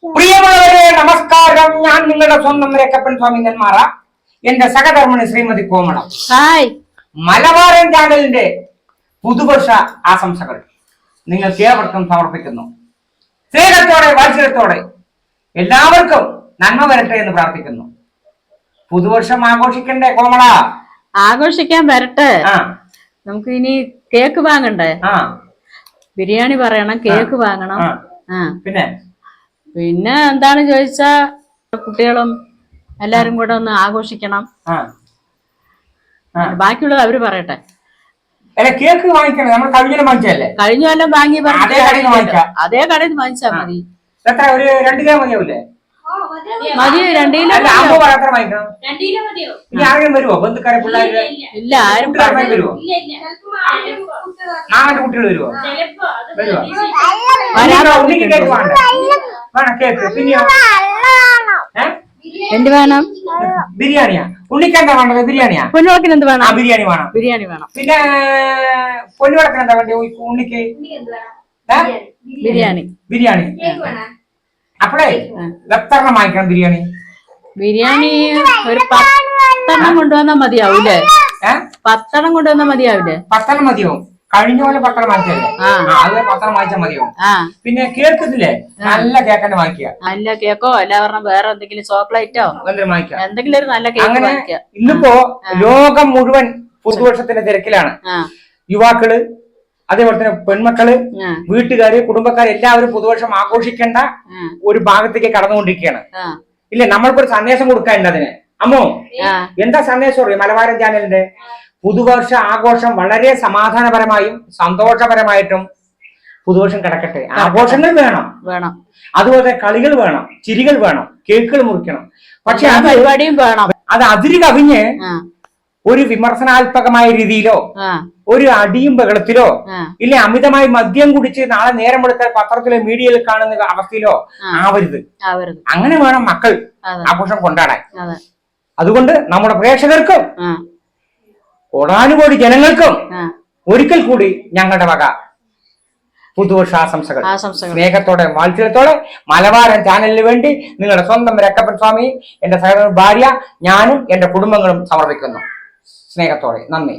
പ്രിയമുള്ളവരെ നമസ്കാരം. ഞാൻ നിങ്ങളുടെ സ്വന്തം രക്കപ്പൻ സ്വാമി നെന്മാറ. എന്റെ സഹധർമ്മിണി ശ്രീമതി കോമള. ഹായ്. മലബാരൻ ചാനലിന്റെ പുതുവർഷ ആശംസകൾ നിങ്ങൾക്ക് ഏവർക്കും സമർപ്പിക്കുന്നു. സ്നേഹത്തോടെ വാത്സല്യത്തോടെ എല്ലാവർക്കും നന്മ വരട്ടെ എന്ന് പ്രാർത്ഥിക്കുന്നു. പുതുവർഷം ആഘോഷിക്കണ്ടേ കോമള? ആഘോഷിക്കാൻ വരട്ടെ. നമുക്ക് ഇനി കേക്ക് വാങ്ങണ്ടേ? ബിരിയാണി പറയണം, കേക്ക് വാങ്ങണം. പിന്നെ എന്താണ് ചോദിച്ചാ കുട്ടികളും എല്ലാരും കൂടെ ഒന്ന് ആഘോഷിക്കണം. ബാക്കിയുള്ളത് അവര് പറയട്ടെ. കേക്ക് വാങ്ങിക്കണം. നമ്മൾ കഴിഞ്ഞ വാങ്ങിച്ചല്ലേ? കഴിഞ്ഞ കൊല്ലം വാങ്ങി അതേ കടയിൽ നിന്ന് വാങ്ങിച്ചാ മതി. എത്ര? ഒരു 2 കിലോ മതിയാവൂലേ? മതി. 2 കിലോ വാങ്ങിക്കണം. ഇനി ആരെങ്കിലും വരുവോ? ബന്ധുക്കാരെ പിള്ളേര്? ഇല്ല, ആരും വരുവോ? നാളെ കുട്ടികൾ വരുവോ? വരുവോ? കേക്ക് വേണ്ട. വേണം കേക്ക്. പിന്നെയോ എന്ത് വേണം? ബിരിയാണിയാ? ഉണ്ണിക്കെന്താ വേണ്ടത്? ബിരിയാണിയാ? പൊന്നുവിളക്കിന് എന്ത് വേണം? ബിരിയാണി വേണം. ബിരിയാണി വേണം. പിന്നെ പൊന്നുവിളക്കിന് എന്താ വേണ്ടത്? ഉണ്ണിക്ക് ബിരിയാണി. ബിരിയാണി. അപ്പഴേ എത്രണ്ണം വാങ്ങിക്കണം ബിരിയാണി? ബിരിയാണി ഒരു 10 കൊണ്ടുവന്നാ മതിയാവൂലേ? 10 കൊണ്ടുവന്നാ മതിയാവില്ലേ? 10 മതിയാവും. കഴിഞ്ഞ പോലെ 10 വാങ്ങിച്ചല്ലേ? അത് 10 വാങ്ങിച്ചാൽ മതിയാവും. പിന്നെ കേക്കില്ലേ? നല്ല കേക്ക് തന്നെ വാങ്ങിക്കുക. നല്ല കേക്കോ അല്ല പറഞ്ഞ വേറെ എന്തെങ്കിലും ചോക്ലേറ്റോ എന്തെങ്കിലും ഒരു നല്ല കേക്ക്. അങ്ങനെ ഇന്നിപ്പോ ലോകം മുഴുവൻ പുതുവർഷത്തിന്റെ തിരക്കിലാണ്. യുവാക്കള്, അതേപോലെ തന്നെ പെൺമക്കള്, വീട്ടുകാര്, കുടുംബക്കാര് എല്ലാവരും പുതുവർഷം ആഘോഷിക്കേണ്ട ഒരു ഭാഗത്തേക്ക് കടന്നുകൊണ്ടിരിക്കുകയാണ്. ഇല്ലേ? നമ്മൾക്കൊരു സന്ദേശം കൊടുക്കാനുണ്ട് അതിന്. അമ്മോ, എന്താ സന്ദേശം അറിയോ മലബാരൻ ചാനലിന്റെ? പുതുവർഷ ആഘോഷം വളരെ സമാധാനപരമായും സന്തോഷപരമായിട്ടും പുതുവർഷം കിടക്കട്ടെ. ആഘോഷങ്ങൾ വേണം, അതുപോലെ കളികൾ വേണം, ചിരികൾ വേണം, കേക്കുകൾ മുറിക്കണം. പക്ഷെ പരിപാടിയും വേണം. അത് അതിര് കവിഞ്ഞ് ഒരു വിമർശനാത്മകമായ രീതിയിലോ ഒരു അടിയും ബഹളത്തിലോ ഇല്ല അമിതമായി മദ്യം കുടിച്ച് നാളെ നേരം എടുത്ത പത്രത്തിലോ മീഡിയയിൽ കാണുന്ന അവസ്ഥയിലോ ആവരുത്. അങ്ങനെ വേണം മക്കൾ ആഘോഷം കൊണ്ടാടാൻ. അതുകൊണ്ട് നമ്മുടെ പ്രേക്ഷകർക്കും കോടാനുകോടി ജനങ്ങൾക്കും ഒരിക്കൽ കൂടി ഞങ്ങളുടെ വക പുതുവർഷ ആശംസകൾ. സ്നേഹത്തോടെ വാത്സല്യത്തോടെ മലബാരൻ ചാനലിന് വേണ്ടി നിങ്ങളുടെ സ്വന്തം രക്കപ്പൻ സ്വാമി, എന്റെ സഹോദരൻ ഭാര്യ, ഞാനും എന്റെ കുടുംബങ്ങളും സമർപ്പിക്കുന്നു. സ്നേഹത്തോടെ നന്ദി.